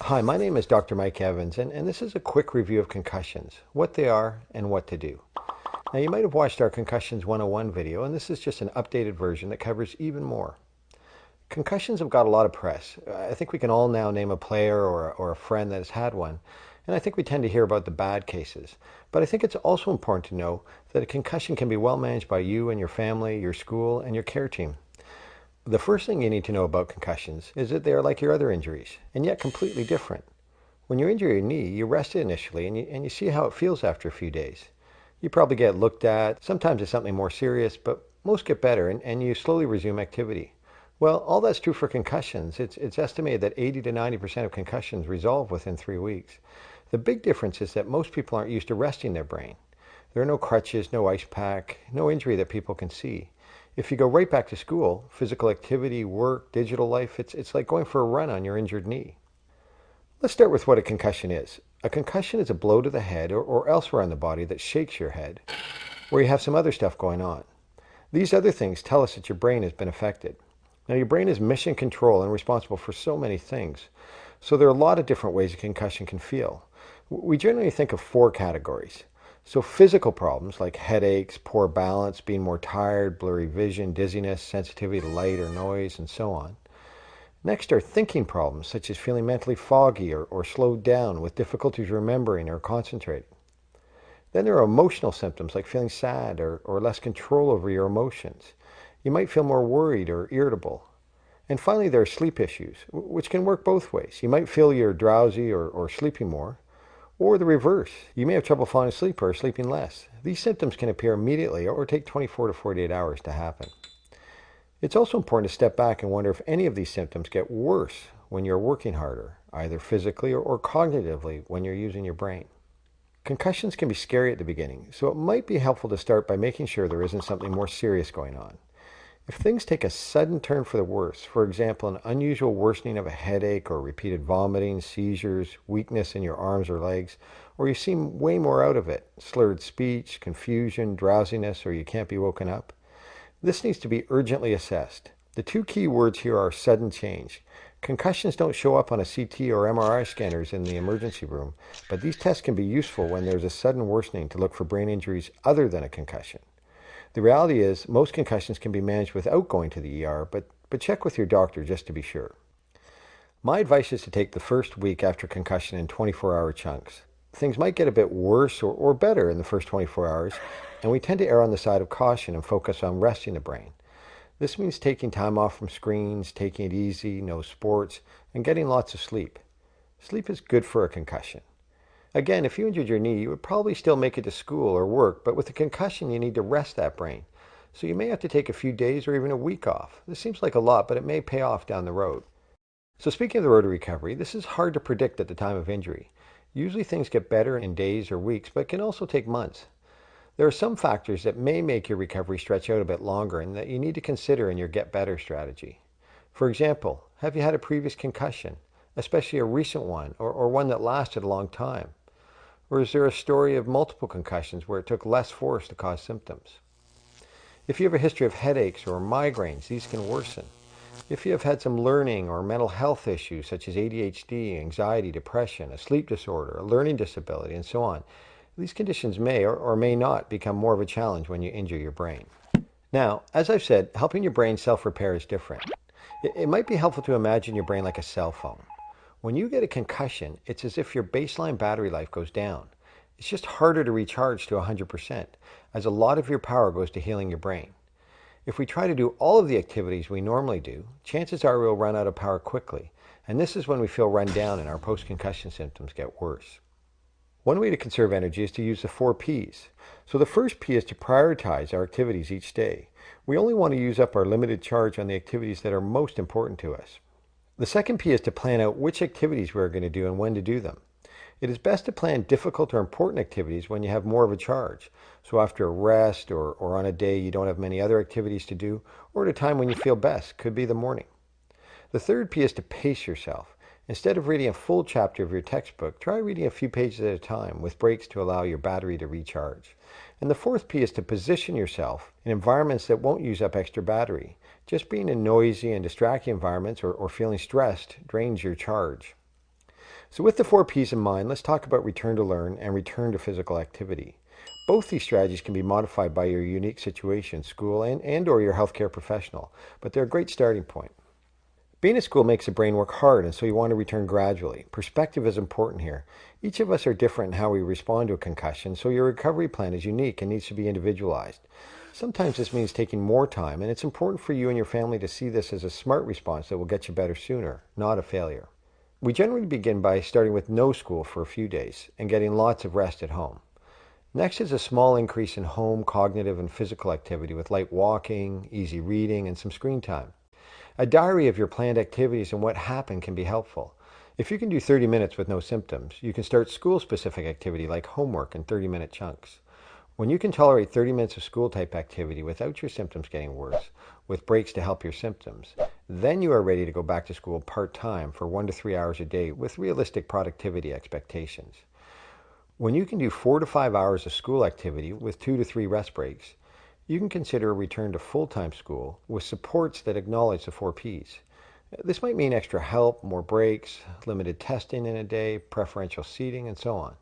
Hi, my name is Dr. Mike Evans, and this is a quick review of concussions, what they are and what to do. Now, you might have watched our Concussions 101 video, and this is just an updated version that covers even more. Concussions have got a lot of press. I think we can all now name a player or a friend that has had one, and I think we tend to hear about the bad cases. But I think it's also important to know that a concussion can be well managed by you and your family, your school, and your care team. The first thing you need to know about concussions is that they are like your other injuries, and yet completely different. When you injure your knee, you rest it initially and you see how it feels after a few days. You probably get looked at, sometimes it's something more serious, but most get better and you slowly resume activity. Well, all that's true for concussions. It's estimated that 80 to 90% of concussions resolve within 3 weeks. The big difference is that most people aren't used to resting their brain. There are no crutches, no ice pack, no injury that people can see. If you go right back to school, physical activity, work, digital life, it's like going for a run on your injured knee. Let's start with what a concussion is. A concussion is a blow to the head or elsewhere on the body that shakes your head, where you have some other stuff going on. These other things tell us that your brain has been affected. Now, your brain is mission control and responsible for so many things. So there are a lot of different ways a concussion can feel. We generally think of 4 categories. So physical problems like headaches, poor balance, being more tired, blurry vision, dizziness, sensitivity to light or noise, and so on. Next are thinking problems such as feeling mentally foggy or slowed down with difficulties remembering or concentrating. Then there are emotional symptoms like feeling sad or less control over your emotions. You might feel more worried or irritable. And finally, there are sleep issues, which can work both ways. You might feel you're drowsy or sleeping more, or the reverse. You may have trouble falling asleep or sleeping less. These symptoms can appear immediately or take 24 to 48 hours to happen. It's also important to step back and wonder if any of these symptoms get worse when you're working harder, either physically or cognitively when you're using your brain. Concussions can be scary at the beginning, so it might be helpful to start by making sure there isn't something more serious going on. If things take a sudden turn for the worse, for example, an unusual worsening of a headache or repeated vomiting, seizures, weakness in your arms or legs, or you seem way more out of it, slurred speech, confusion, drowsiness, or you can't be woken up, this needs to be urgently assessed. The 2 key words here are sudden change. Concussions don't show up on a CT or MRI scanners in the emergency room, but these tests can be useful when there's a sudden worsening to look for brain injuries other than a concussion. The reality is most concussions can be managed without going to the ER, but check with your doctor just to be sure. My advice is to take the first week after concussion in 24-hour chunks. Things might get a bit worse or better in the first 24 hours, and we tend to err on the side of caution and focus on resting the brain. This means taking time off from screens, taking it easy, no sports, and getting lots of sleep. Sleep is good for a concussion. Again, if you injured your knee, you would probably still make it to school or work, but with a concussion, you need to rest that brain. So you may have to take a few days or even a week off. This seems like a lot, but it may pay off down the road. So speaking of the road to recovery, this is hard to predict at the time of injury. Usually things get better in days or weeks, but can also take months. There are some factors that may make your recovery stretch out a bit longer and that you need to consider in your get better strategy. For example, have you had a previous concussion, especially a recent one or one that lasted a long time? Or is there a story of multiple concussions where it took less force to cause symptoms? If you have a history of headaches or migraines, these can worsen. If you have had some learning or mental health issues such as ADHD, anxiety, depression, a sleep disorder, a learning disability, and so on, these conditions may or may not become more of a challenge when you injure your brain. Now, as I've said, helping your brain self-repair is different. It might be helpful to imagine your brain like a cell phone. When you get a concussion, it's as if your baseline battery life goes down. It's just harder to recharge to 100%, as a lot of your power goes to healing your brain. If we try to do all of the activities we normally do, chances are we'll run out of power quickly, and this is when we feel run down and our post-concussion symptoms get worse. One way to conserve energy is to use the 4 Ps. So the first P is to prioritize our activities each day. We only want to use up our limited charge on the activities that are most important to us. The second P is to plan out which activities we're going to do and when to do them. It is best to plan difficult or important activities when you have more of a charge. So after a rest or on a day you don't have many other activities to do, or at a time when you feel best, could be the morning. The third P is to pace yourself. Instead of reading a full chapter of your textbook, try reading a few pages at a time with breaks to allow your battery to recharge. And the fourth P is to position yourself in environments that won't use up extra battery. Just being in noisy and distracting environments or feeling stressed drains your charge. So with the 4 Ps in mind, let's talk about return to learn and return to physical activity. Both these strategies can be modified by your unique situation, school and or your healthcare professional, but they're a great starting point. Being at school makes the brain work hard, and so you want to return gradually. Perspective is important here. Each of us are different in how we respond to a concussion, so your recovery plan is unique and needs to be individualized. Sometimes this means taking more time, and it's important for you and your family to see this as a smart response that will get you better sooner, not a failure. We generally begin by starting with no school for a few days and getting lots of rest at home. Next is a small increase in home cognitive and physical activity with light walking, easy reading, and some screen time. A diary of your planned activities and what happened can be helpful. If you can do 30 minutes with no symptoms, you can start school-specific activity like homework in 30-minute chunks. When you can tolerate 30 minutes of school-type activity without your symptoms getting worse, with breaks to help your symptoms, then you are ready to go back to school part-time for 1 to 3 hours a day with realistic productivity expectations. When you can do 4 to 5 hours of school activity with 2 to 3 rest breaks, you can consider a return to full-time school with supports that acknowledge the 4 Ps. This might mean extra help, more breaks, limited testing in a day, preferential seating, and so on.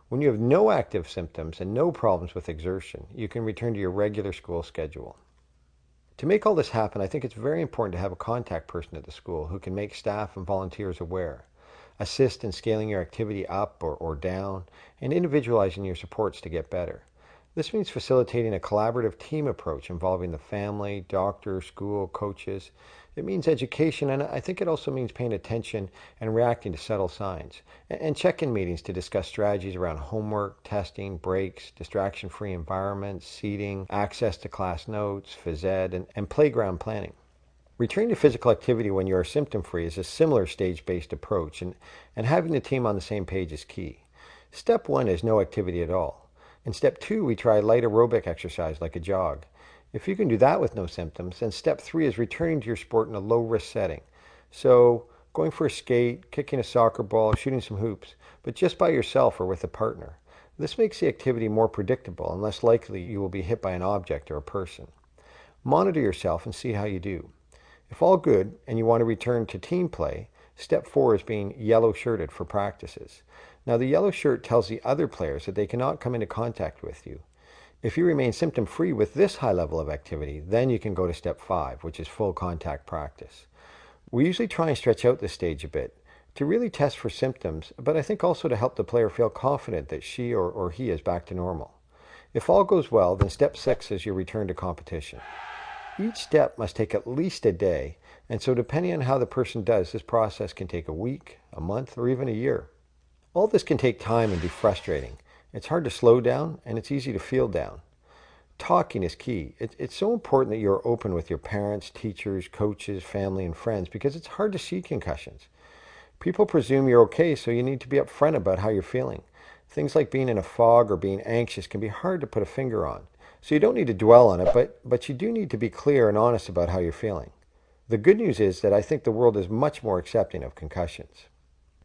When you have no active symptoms and no problems with exertion, you can return to your regular school schedule. To make all this happen, I think it's very important to have a contact person at the school who can make staff and volunteers aware, assist in scaling your activity up or down, and individualizing your supports to get better. This means facilitating a collaborative team approach involving the family, doctor, school, coaches. It means education, and I think it also means paying attention and reacting to subtle signs. And check-in meetings to discuss strategies around homework, testing, breaks, distraction-free environments, seating, access to class notes, phys ed, and playground planning. Returning to physical activity when you are symptom-free is a similar stage-based approach, and having the team on the same page is key. Step 1 is no activity at all. In step 2, we try light aerobic exercise like a jog. If you can do that with no symptoms, then step 3 is returning to your sport in a low-risk setting. So going for a skate, kicking a soccer ball, shooting some hoops, but just by yourself or with a partner. This makes the activity more predictable and less likely you will be hit by an object or a person. Monitor yourself and see how you do. If all good and you want to return to team play, step 4 is being yellow shirted for practices. Now the yellow shirt tells the other players that they cannot come into contact with you. If you remain symptom-free with this high level of activity, then you can go to step 5, which is full contact practice. We usually try and stretch out this stage a bit to really test for symptoms, but I think also to help the player feel confident that she or he is back to normal. If all goes well, then step 6 is your return to competition. Each step must take at least a day, and so depending on how the person does, this process can take a week, a month, or even a year. All this can take time and be frustrating. It's hard to slow down, and it's easy to feel down. Talking is key. It's so important that you're open with your parents, teachers, coaches, family, and friends because it's hard to see concussions. People presume you're okay, so you need to be upfront about how you're feeling. Things like being in a fog or being anxious can be hard to put a finger on. So you don't need to dwell on it, but you do need to be clear and honest about how you're feeling. The good news is that I think the world is much more accepting of concussions.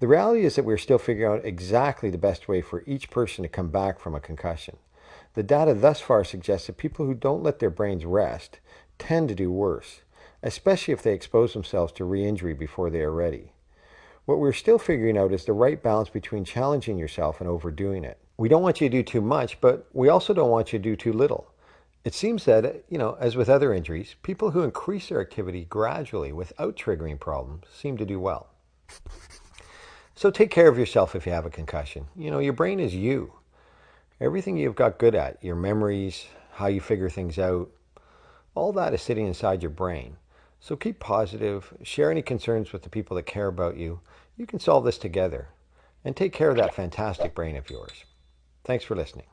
The reality is that we're still figuring out exactly the best way for each person to come back from a concussion. The data thus far suggests that people who don't let their brains rest tend to do worse, especially if they expose themselves to re-injury before they are ready. What we're still figuring out is the right balance between challenging yourself and overdoing it. We don't want you to do too much, but we also don't want you to do too little. It seems that, as with other injuries, people who increase their activity gradually without triggering problems seem to do well. So take care of yourself if you have a concussion. Your brain is you. Everything you've got good at, your memories, how you figure things out, all that is sitting inside your brain. So keep positive, share any concerns with the people that care about you. You can solve this together. And take care of that fantastic brain of yours. Thanks for listening.